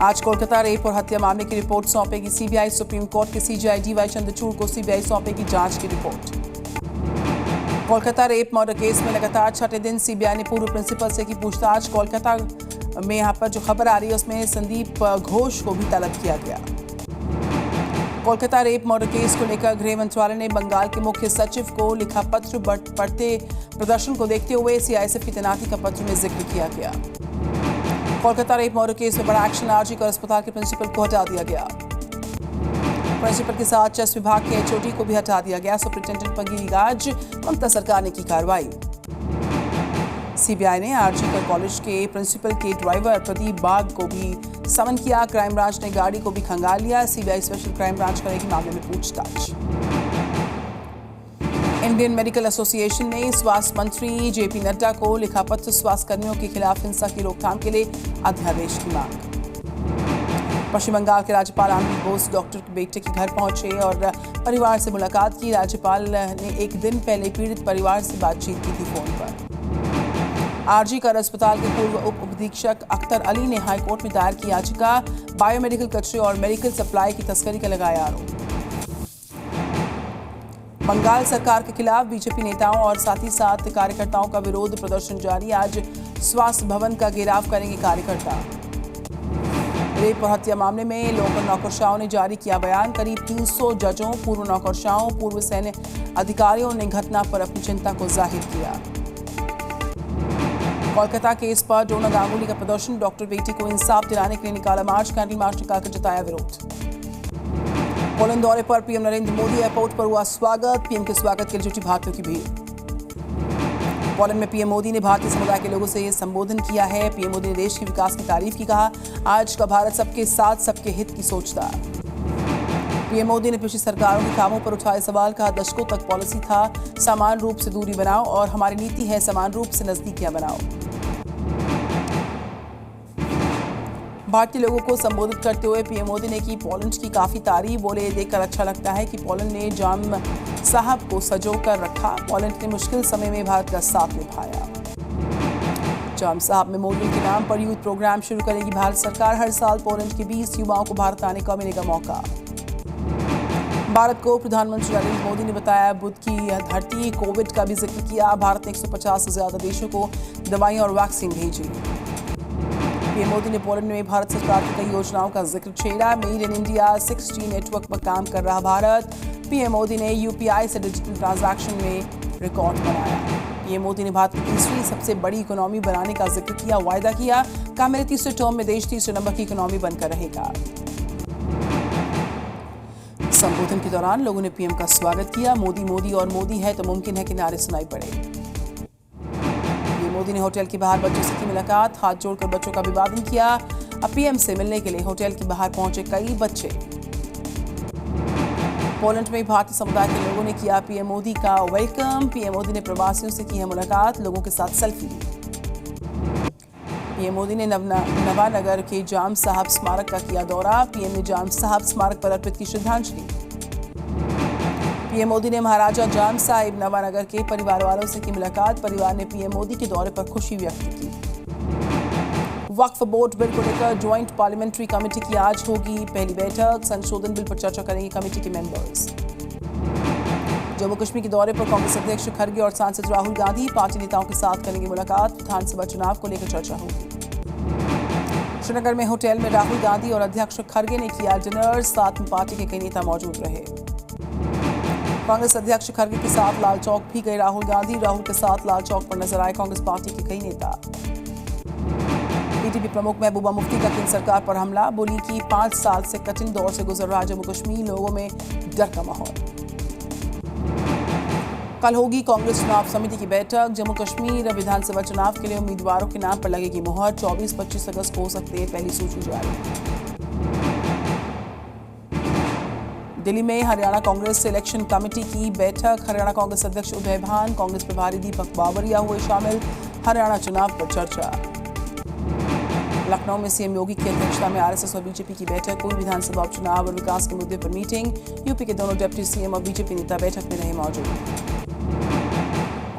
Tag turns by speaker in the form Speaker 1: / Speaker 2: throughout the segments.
Speaker 1: आज कोलकाता रेप और हत्या मामले की रिपोर्ट सौंपेगी सीबीआई। सुप्रीम कोर्ट के सीजेआई डीवाई चंद्रचूड़ को सीबीआई सौंपेगी जांच की report. Kolkata rape murder case में लगातार छठे दिन सीबीआई ने पूर्व प्रिंसिपल से की पूछताछ। कोलकाता में यहाँ पर जो खबर आ रही है उसमें संदीप घोष को भी तलब किया गया। कोलकाता रेप मर्डर केस को लेकर गृह मंत्रालय ने बंगाल के मुख्य सचिव को लिखा पत्र। बढ़ते प्रदर्शन को देखते हुए सीआईएसएफ की तैनाती का पत्र में जिक्र किया गया। कोलकाता रेप मर्डर केस में बड़ा एक्शन। आरजी कर अस्पताल के प्रिंसिपल को हटा दिया गया। प्रिंसिपल के साथ चेस विभाग के एचओडी को भी हटा दिया गया। सुपरिंटेंडेंट पर गिरी गाज, ममता सरकार ने की कार्रवाई। सीबीआई ने आरजी कर कॉलेज के प्रिंसिपल के ड्राइवर प्रदीप बाग को भी समन किया। क्राइम ब्रांच ने गाड़ी को भी खंगाल लिया। सीबीआई स्पेशल क्राइम ब्रांच करेगी मामले में पूछताछ। इंडियन मेडिकल एसोसिएशन ने स्वास्थ्य मंत्री जेपी नड्डा को लिखा पत्र। स्वास्थ्य कर्मियों के खिलाफ हिंसा की रोकथाम के लिए अध्यादेश की मांग। पश्चिम बंगाल के राज्यपाल आनंदी बोस डॉक्टर के बेटे के घर पहुंचे और परिवार से मुलाकात की। राज्यपाल ने एक दिन पहले पीड़ित परिवार से बातचीत की थी फोन पर। आरजी कर अस्पताल के पूर्व उप अधीक्षक अख्तर अली ने हाईकोर्ट में दायर की याचिका। बायोमेडिकल कचरे और मेडिकल सप्लाई की तस्करी का लगाया आरोप। बंगाल सरकार के खिलाफ बीजेपी नेताओं और साथ ही साथ कार्यकर्ताओं का विरोध प्रदर्शन जारी। आज स्वास्थ्य भवन का घेराव करेंगे कार्यकर्ता। रेप और हत्या मामले में लोकल नौकरशाहों ने जारी किया बयान। करीब 300 जजों, पूर्व नौकरशाहों, पूर्व सैन्य अधिकारियों ने घटना पर अपनी चिंता को जाहिर किया। कोलकाता केस पर डोना गांगुली का प्रदर्शन। डॉक्टर बेटी को इंसाफ दिलाने के लिए निकाला मार्च। कैंडल मार्च निकालकर जताया विरोध। पोलैंड दौरे पर पीएम नरेंद्र मोदी। एयरपोर्ट पर हुआ स्वागत। पीएम के स्वागत के लिए जुटी भारतीयों की भीड़। पोलैंड में पीएम मोदी ने भारतीय समुदाय के लोगों से संबोधन किया है। पीएम मोदी ने देश के विकास की तारीफ की। कहा, आज का भारत सबके साथ सबके हित की सोचता। पीएम मोदी ने पिछली सरकारों के कामों पर उठाए सवाल। कहा, दशकों तक पॉलिसी था समान रूप से दूरी बनाओ और हमारी नीति है समान रूप से नजदीकियां बनाओ। भारतीय लोगों को संबोधित करते हुए पीएम मोदी ने की पोलैंड की काफी तारीफ। बोले, देखकर अच्छा लगता है कि पोलैंड ने जाम साहब को सजो कर रखा। पोलैंड ने मुश्किल समय में भारत का साथ निभाया। जाम साहब मेमोरियल के नाम पर यूथ प्रोग्राम शुरू करेगी भारत सरकार। हर साल पोलैंड के 20 युवाओं को भारत आने का मिलेगा मौका। भारत को प्रधानमंत्री नरेंद्र मोदी ने बताया बुद्ध की धरती। कोविड का भी जिक्र किया। भारत ने 150 से ज्यादा देशों को दवाइयां और वैक्सीन भेजी। पीएम मोदी ने पोलैंड में भारत सरकार की कई योजनाओं का जिक्र छेड़ा। Made in India 6G network पर काम कर रहा भारत। पीएम मोदी ने यूपीआई से डिजिटल ट्रांजैक्शन में रिकॉर्ड बनाया। पीएम मोदी ने भारत की तीसरी सबसे बड़ी इकोनॉमी बनाने का जिक्र किया। वायदा किया, कहा मेरे तीसरे टर्म में देश तीसरे नंबर की इकोनॉमी बनकर रहेगा। संबोधन के दौरान लोगों ने पीएम का स्वागत किया। मोदी मोदी और मोदी है तो मुमकिन है कि नारे सुनाई पड़े। मोदी ने होटल के बाहर बच्चों से की मुलाकात। हाथ जोड़कर बच्चों का अभिवादन किया। अब पीएम से मिलने के लिए होटल के बाहर पहुंचे कई बच्चे। पोलैंड में भारतीय समुदाय के लोगों ने किया पीएम मोदी का वेलकम। पीएम मोदी ने प्रवासियों से की है मुलाकात। लोगों के साथ सेल्फी ली। पीएम मोदी ने नवानगर के जाम साहब स्मारक का किया दौरा। पीएम ने जाम साहब स्मारक पर अर्पित की श्रद्धांजलि। पीएम मोदी ने महाराजा जाम साहिब नवानगर के परिवार वालों से की मुलाकात। परिवार ने पीएम मोदी के दौरे पर खुशी व्यक्त की। वक्फ बोर्ड बिल को लेकर ज्वाइंट पार्लियामेंट्री कमेटी की आज होगी पहली बैठक। संशोधन बिल पर चर्चा करेंगे कमेटी के मेंबर्स। जम्मू कश्मीर के दौरे पर कांग्रेस अध्यक्ष खड़गे और सांसद राहुल गांधी पार्टी नेताओं के साथ करेंगे मुलाकात। विधानसभा चुनाव को लेकर चर्चा होगी। श्रीनगर में होटल में राहुल गांधी और अध्यक्ष खड़गे ने किया डिनर। साथ में पार्टी के कई नेता मौजूद रहे। कांग्रेस अध्यक्ष खड़गे के साथ लाल चौक भी गए राहुल गांधी। राहुल के साथ लाल चौक पर नजर आए कांग्रेस पार्टी के कई नेता। पीटीपी प्रमुख महबूबा मुफ्ती का केंद्र सरकार पर हमला। बोली कि 5 साल से कठिन दौर से गुजर रहा जम्मू कश्मीर, लोगों में डर का माहौल। कल होगी कांग्रेस चुनाव समिति की बैठक। जम्मू कश्मीर विधानसभा चुनाव के लिए उम्मीदवारों के नाम पर लगेगी मुहर। 24-25 अगस्त को हो सकती है पहली सूची जारी। दिल्ली में हरियाणा कांग्रेस सिलेक्शन कमेटी की बैठक। हरियाणा कांग्रेस अध्यक्ष उदय भान, कांग्रेस प्रभारी दीपक बावरिया हुए शामिल। हरियाणा चुनाव पर चर्चा। लखनऊ में सीएम योगी की अध्यक्षता में आरएसएस और बीजेपी की बैठक हुई। विधानसभा उपचुनाव और विकास के मुद्दे पर मीटिंग। यूपी के दोनों डिप्टी सीएम और बीजेपी नेता बैठक में रहे मौजूद।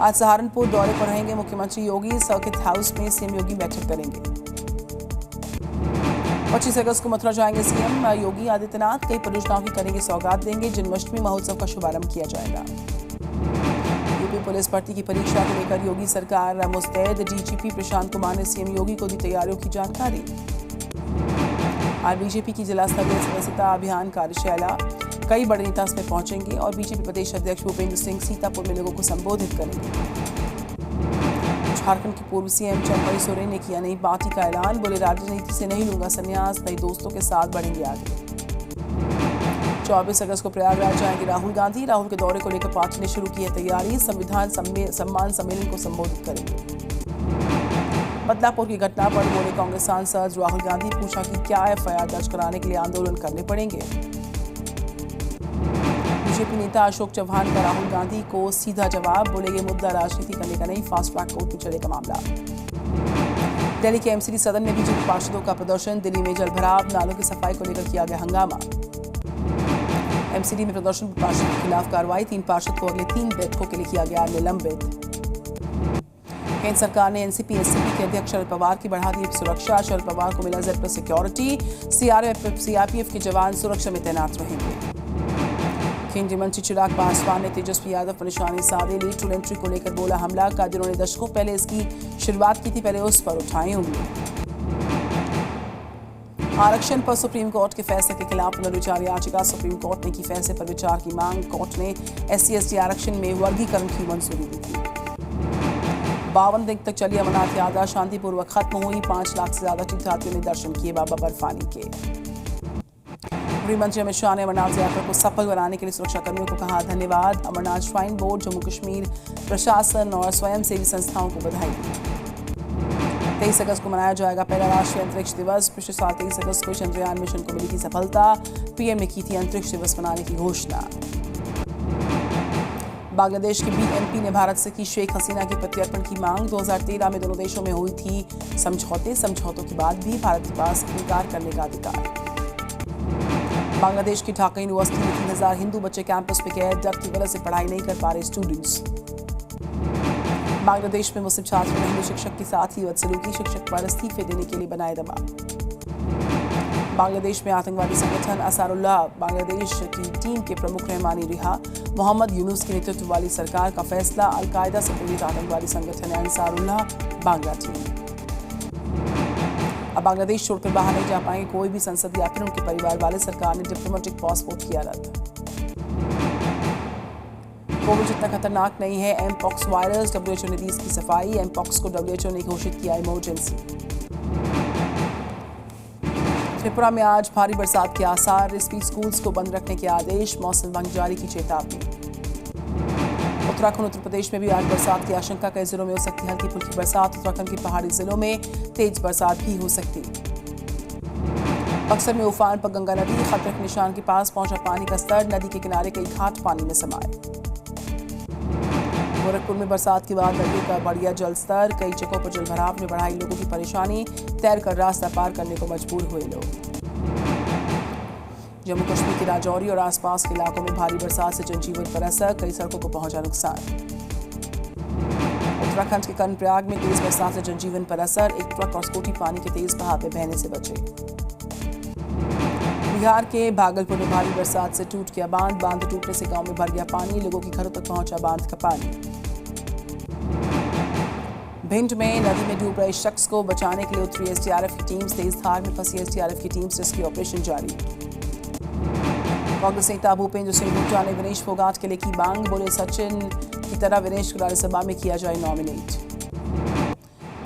Speaker 1: आज सहारनपुर दौरे पर रहेंगे मुख्यमंत्री योगी। सर्किट हाउस में सीएम योगी बैठक करेंगे। 25 अगस्त को मथुरा जाएंगे सीएम योगी आदित्यनाथ। कई परियोजनाओं की करेंगे सौगात देंगे। जन्माष्टमी महोत्सव का शुभारंभ किया जाएगा। यूपी पुलिस भर्ती की परीक्षा को लेकर योगी सरकार मुस्तैद। डीजीपी प्रशांत कुमार ने सीएम योगी को दी तैयारियों की जानकारी। आज बीजेपी की जिला स्तरीय सदस्यता अभियान कार्यशाला, कई बड़े नेता इसमें पहुंचेंगे और बीजेपी प्रदेश अध्यक्ष भूपेंद्र सिंह सीतापुर में लोगों को संबोधित करेंगे। झारखंड के पूर्व सीएम चंपई सोरेन ने किया नई पार्टी का ऐलान। बोले, राजनीति से नहीं लूंगा संन्यास, नए दोस्तों के साथ बढ़ेंगे आगे। 24 अगस्त को प्रयागराज जाएंगे राहुल गांधी। राहुल के दौरे को लेकर पार्टी ने शुरू की है तैयारी। संविधान सम्मान सम्मेलन को संबोधित करेंगे। बदलापुर की घटना पर बोले कांग्रेस सांसद राहुल गांधी। पूछा कि क्या एफआईआर दर्ज कराने के लिए आंदोलन करने पड़ेंगे। बीजेपी नेता अशोक चौहान का राहुल गांधी को सीधा जवाब। बोले, ये मुद्दा राजनीति करने का नहीं, फास्ट ट्रैक कोर्ट में चलेगा मामला। दिल्ली के एमसीडी सदन में बीजेपी पार्षदों का प्रदर्शन। दिल्ली में जल भराव, नालों की सफाई को लेकर किया गया हंगामा। एमसीडी में प्रदर्शन पार्षद के खिलाफ कार्रवाई। 3 पार्षद को अगले 3 बैठकों के लिए किया गया निलंबित। केंद्र सरकार ने एनसीपी एससीपी के अध्यक्ष शरद पवार की बढ़ा दी सुरक्षा। शरद पवार को मिला Z+ सिक्योरिटी। सीआरपीएफ के जवान सुरक्षा में तैनात रहेंगे। केंद्रीय मंत्री चिराग पासवान ने तेजस्वी यादव पर निशाने साधे। लीड एंट्री को लेकर बोला हमला। कहा, जिन्होंने दशकों पहले इसकी शुरुआत की थी, पहले उस पर उठाएं उंगली। आरक्षण पर सुप्रीम कोर्ट के फैसले के खिलाफ पुनर्विचार याचिका। सुप्रीम कोर्ट ने की फैसले पर विचार की मांग। कोर्ट ने SC/ST आरक्षण में वर्गीकरण की मंजूरी दी थी। 52 दिन तक चली अमरनाथ यात्रा शांतिपूर्वक खत्म हुई। 5 लाख से ज्यादा तीर्थयात्रियों ने दर्शन किए बाबा बर्फानी के। गृह मंत्री अमित शाह ने अमरनाथ यात्रा को सफल बनाने के लिए सुरक्षा कर्मियों को कहा धन्यवाद। अमरनाथ श्राइन बोर्ड, जम्मू कश्मीर प्रशासन और स्वयंसेवी संस्थाओं को बधाई दी। 23 अगस्त को मनाया जाएगा पहला राष्ट्रीय अंतरिक्ष दिवस। पिछले साल 23 अगस्त को चंद्रयान मिशन को मिली थी सफलता। पीएम ने की थी अंतरिक्ष दिवस मनाने की घोषणा। बांग्लादेश के BNP ने भारत से की शेख हसीना के प्रत्यर्पण की मांग। 2013 में दोनों देशों में हुई थी समझौतों के बाद भी भारत के पास इनकार करने का अधिकार। बांग्लादेश की ढाका यूनिवर्सिटी में 3000 हिंदू बच्चे कैंपस में कैद। डर की वजह से पढ़ाई नहीं कर पा रहे स्टूडेंट्स। बांग्लादेश में मुस्लिम छात्रों ने हिंदू शिक्षक के साथ ही बदसलूकी। शिक्षक पर इस्तीफे देने के लिए बनाए दबाव। बांग्लादेश में आतंकवादी संगठन अंसारुल्लाह बांग्लादेश की टीम के प्रमुख रहमानी रिहा। मोहम्मद यूनुस के नेतृत्व वाली सरकार का फैसला। अल-कायदा से प्रेरित आतंकवादी संगठन है अंसारुल्लाह बांग्ला टीम। अब बांग्लादेश छोड़कर बाहर नहीं जा पाएंगे कोई भी संसदीय या फिर उनके परिवार वाले। सरकार ने डिप्लोमेटिक पासपोर्ट किया रद्द। कोविड जितना खतरनाक नहीं है एमपॉक्स वायरस। WHO ने दी इसकी सफाई। एमपॉक्स को WHO ने घोषित किया इमरजेंसी। त्रिपुरा में आज भारी बरसात के आसार। स्कूल स्कूल्स को बंद रखने के आदेश। मौसम विभाग जारी की चेतावनी। उत्तराखंड उत्तर प्रदेश में भी आज बरसात की आशंका। कई जिलों में हो सकती हल्की फुल्की बरसात। उत्तराखंड के पहाड़ी जिलों में तेज बरसात भी हो सकती। बक्सर में उफान पर गंगा नदी। खतरे के निशान के पास पहुंचा पानी का स्तर। नदी के किनारे कई घाट पानी में समाये। गोरखपुर में बरसात के बाद नदियों का बढ़ गया जल स्तर। कई जगहों पर जलभराव ने बढ़ाई लोगों की परेशानी। तैरकर रास्ता पार करने को मजबूर हुए लोग। जम्मू कश्मीर के राजौरी और आसपास के इलाकों में भारी बरसात से जनजीवन पर असर। कई सड़कों को पहुंचा नुकसान। उत्तराखंड के कर्णप्रयाग में तेज बरसात से जनजीवन पर असर। एक ट्रक और स्कूटी पानी के तेज बहाव में बहने से बचे। बिहार के भागलपुर में भारी बरसात से टूट गया बांध। बांध टूटने से गांव में भर गया पानी। लोगों के घरों तक पहुंचा बांध का पानी। भिंड में नदी में डूब रहे शख्स को बचाने के लिए उतरी SDRF की टीम। तेज धार में फंसी SDRF की टीम से रेस्क्यू ऑपरेशन जारी। कांग्रेस नेता भूपेंद्र सिंह हुड्डा ने विनेश फोगाट के लिए की मांग। बोले, सचिन की तरह विनेश को राज्यसभा में किया जाए नॉमिनेट।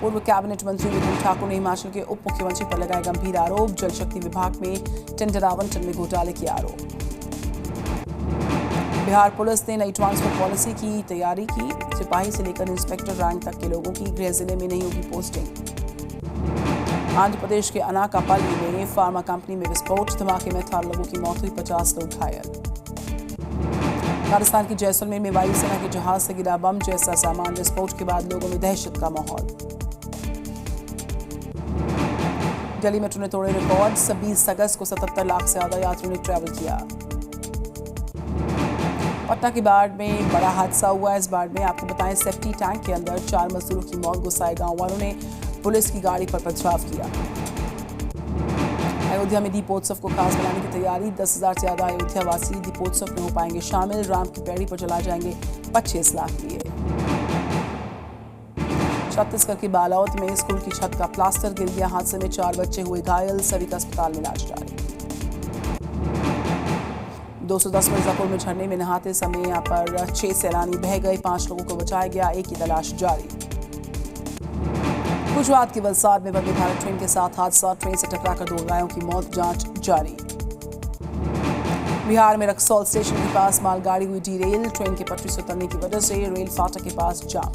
Speaker 1: पूर्व कैबिनेट मंत्री विक्रम ठाकुर ने हिमाचल के उप मुख्यमंत्री पर लगाए गंभीर आरोप। जल शक्ति विभाग में टेंडर आवंटन में घोटाले के आरोप। बिहार पुलिस ने नई ट्रांसफर पॉलिसी की तैयारी की। सिपाही से लेकर इंस्पेक्टर रैंक तक के लोगों की गृह जिले में नहीं होगी पोस्टिंग। आंध्र प्रदेश के अनाकापल्ली में फार्मा कंपनी में विस्फोट। धमाके में 18 लोगों की मौत हुई, 50 लोग घायल। राजस्थान के जैसलमेर में वायुसेना के जहाज से गिरा बम जैसा सामान। विस्फोट के बाद लोगों में दहशत का माहौल। दिल्ली मेट्रो ने तोड़े रिकॉर्ड। 20 अगस्त को 77 लाख से ज्यादा यात्रियों ने ट्रैवल किया। पटना के बाढ़ में बड़ा हादसा हुआ। इस बाढ़ में आपको बताएं सेफ्टी टैंक के अंदर 4 मजदूरों की मौत। गुस्साए गांव वालों ने पुलिस की गाड़ी पर पथराव किया। अयोध्या में दीपोत्सव को खास बनाने की तैयारी। 10,000 से ज्यादा अयोध्यावासी दीपोत्सव में हो पाएंगे शामिल। राम की पैड़ी पर जला जाएंगे 25 लाख दिए। छत्तीसगढ़ के बालावत में स्कूल की छत का प्लास्टर गिर गया। हादसे में 4 बच्चे हुए घायल, सभी का अस्पताल में इलाज जारी। 210 मिर्जापुर में झरने में नहाते समय यहां पर 6 सैलानी बह गए। 5 लोगों को बचाया गया, एक की तलाश जारी। गुजरात के वलसाड में वंदे भारत ट्रेन के साथ हादसा। ट्रेन से टकराकर 2 घायलों की मौत, जांच जारी। बिहार में रक्सौल स्टेशन के पास मालगाड़ी हुई डीरेल। ट्रेन के पटरी से उतरने की वजह से रेल फाटक के पास जाम।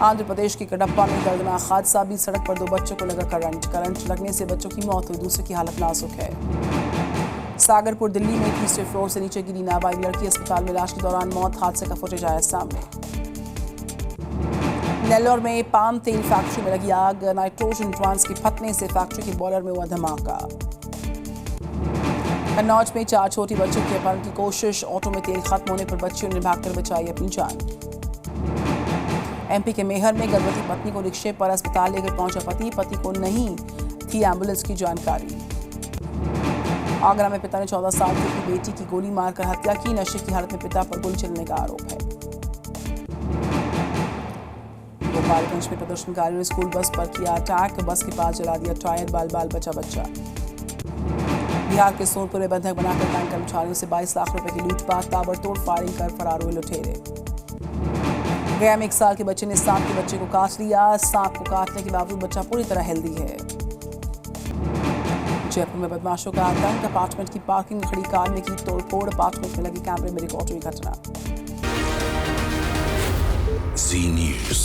Speaker 1: आंध्र प्रदेश के कडप्पा में दर्दनाक हादसा। भी सड़क पर 2 बच्चों को लगा करंट लगने से बच्चों की मौत हुई, दूसरे की हालत नाजुक है। सागरपुर दिल्ली में 3रे फ्लोर से नीचे गिरी नाबालिग लड़की, अस्पताल में इलाज के दौरान मौत। हादसे का फुटेज आया सामने। नेल्लोर में पाम तेल फैक्ट्री में लगी आग। नाइट्रोजन ट्रांस के फटने से फैक्ट्री के बॉयलर में हुआ धमाका। कन्नौज में 4 छोटी बच्चों के अपहरण की कोशिश। ऑटो में तेल खत्म होने पर बच्चियों ने भागकर बचाई अपनी जान। एमपी के मेहर में गर्भवती पत्नी को रिक्शे पर अस्पताल लेकर पहुंचा पति को नहीं थी एम्बुलेंस की जानकारी। आगरा में पिता ने 14 साल की अपनी बेटी की गोली मारकर हत्या की। नशे की हालत में पिता पर गोली चलने का आरोप है। गोपालगंज में प्रदर्शनकारियों ने स्कूल बस पर किया अटैक। बस के पास जला दिया टायर, बाल बचा बच्चा। बिहार के सोनपुर में बंधक बनाकर बैंक कर्मचारियों से 22 लाख रुपए की लूटपाट। ताबड़तोड़ फायरिंग कर फरार हुए लुटेरे। गया में 1 साल के बच्चे ने सांप के बच्चे को काट लिया। सांप को काटने के बावजूद बच्चा पूरी तरह हेल्दी है। जयपुर में बदमाशों का आतंक। अपार्टमेंट की पार्किंग में खड़ी कार में की तोड़फोड़। अपार्टमेंट में लगे कैमरे में रिकॉर्ड हुई घटना।
Speaker 2: Z News।